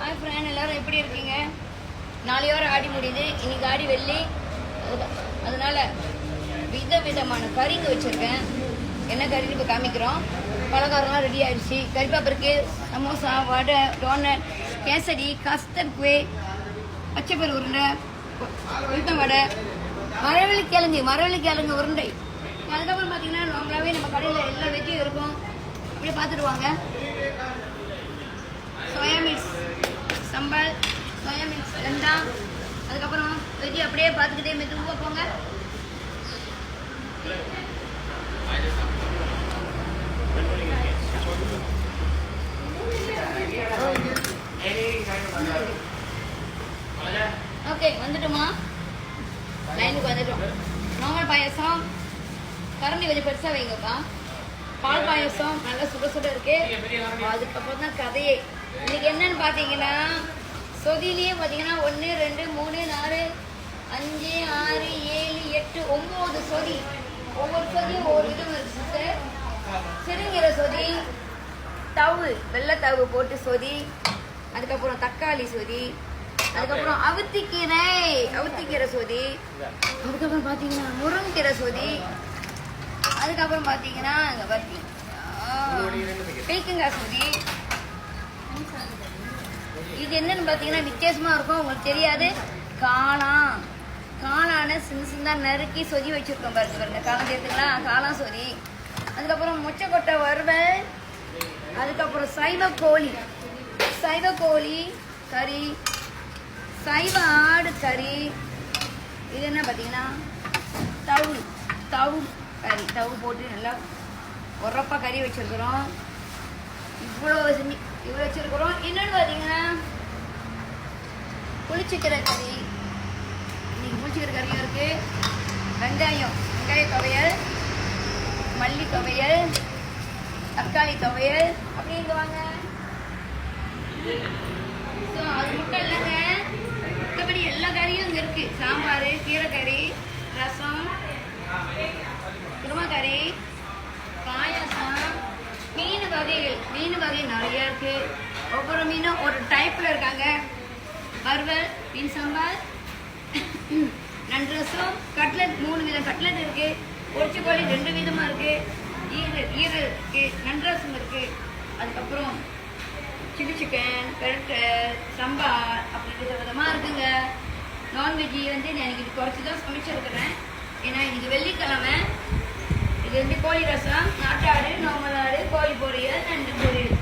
Hi friend, எல்லோரும் எப்படி இருக்கீங்க? நாளையோர ஆடி முடியுது. இன்னைக்கு ஆடி வெள்ளி, அதனால விதமான கறிங்க வச்சுருக்கேன். என்ன கறின்னு இப்போ காமிக்கிறோம். பலகாரம்லாம் ரெடி ஆகிடுச்சு. கறிப்பாப்பிருக்கு, சமோசா, வடை, டோனட், கேசரி, கஸ்டர்ட் குவே, பச்சைப்பயிறு உருண்டை, உளுத்தம் வடை, மரவள்ளிக்கிழங்கு உருண்டை. அதுக்கப்புறம் பார்த்தீங்கன்னா நார்மலாகவே நம்ம கடையில் எல்லா வெஜ்ஜும் இருக்கும். அப்படியே பார்த்துட்டு வாங்க. சோயா மீன்ஸ் சம்பல், சோயா மீன்ஸ் ரெண்டாம், அதுக்கப்புறம் வெஜ்ஜி அப்படியே பார்த்துக்கிட்டே மெதுவாக போங்க. ஓகே, வந்துட்டோமா? லைனுக்கு வந்துட்டோம். நார்மல் பாயசம், கரண்டி கொஞ்சம் பெருசாக வைங்கப்பா. பால் பாயசம் நல்லா சுட இருக்கு. அதுக்கப்புறம் தான் கதையே. இன்னைக்கு என்னன்னு பார்த்தீங்கன்னா, சொதிலேயே பார்த்தீங்கன்னா 1 2 3 4 5 6 7 8 9 சொதி. ஒவ்வொரு சொதியும் ஒவ்வொரு விதம் இருக்கு சிஸ்டர். சிறுங்கிற சொதி, தவு வெள்ளை தவு போட்டு சொதி, அதுக்கப்புறம் தக்காளி சொதி, அதுக்கப்புறம் அவுத்திக்கீரை சொதி, அதுக்கப்புறம் பார்த்தீங்கன்னா முருங்கீரை சொதி, அதுக்கப்புறம் பார்த்தீங்கன்னா அங்கே பார்த்தீங்கன்னா பீக்கங்காய் சொதி. இது என்னன்னு பார்த்தீங்கன்னா வித்தியாசமாக இருக்கும், உங்களுக்கு தெரியாது. காளான சின்ன நறுக்கி சொதி வச்சுருக்கோம் பாருங்க. காளான் சேர்த்துங்களா? காளான் சொதி. அதுக்கப்புறம் முச்சைக்கொட்டை வறுவல், அதுக்கப்புறம் சைவ கோழி கறி, சைவ ஆடு கறி. இது என்ன பார்த்தீங்கன்னா தவு போட்டு நல்லா உரப்பா கறி வச்சிருக்கிறோம். இவ்வளோ வச்சிருக்கிறோம். இன்னொன்று பார்த்தீங்கன்னா புளிச்சிக்கிற கறி. இன்னைக்கு புளிச்சிக்கிற கறியும் இருக்கு. வெங்காய துவையல், மல்லி துவையல், தக்காளி துவையல். அப்படி இங்கே வாங்க. ஸோ அது மட்டும் இல்லைங்க, மற்றபடி எல்லா கறியும் இங்கே இருக்கு. சாம்பார், கீரைக்கறி, ரசம், குருமைக்கறி, பாயாசம், மீன் வகை நிறையா இருக்கு. ஒவ்வொரு மீனும் ஒரு டைப்ல இருக்காங்க. வறுவல், மீன் சாம்பார், நண்டு ரசம், கட்லட் 3 விதம் கட்லட் இருக்கு. பொரிச்ச கோழி 2 விதமா இருக்கு. ஈரல் இருக்கு, நண்டு ரசம் இருக்கு. அதுக்கப்புறம் சில்லி சிக்கன், பெரட்டை, சம்பார், அப்படி விதமாக இருக்குங்க. நான்வெஜ்ஜி வந்து நான் இன்னைக்கு குறைச்சி தான் சமைச்சிருக்கிறேன். ஏன்னா இன்னைக்கு வெள்ளிக்கிழமை. இது வந்து கோழி ரசம், நாட்டாடு, நார்மல் ஆடு, கோழி பொரியல், நண்டு பொரியல்.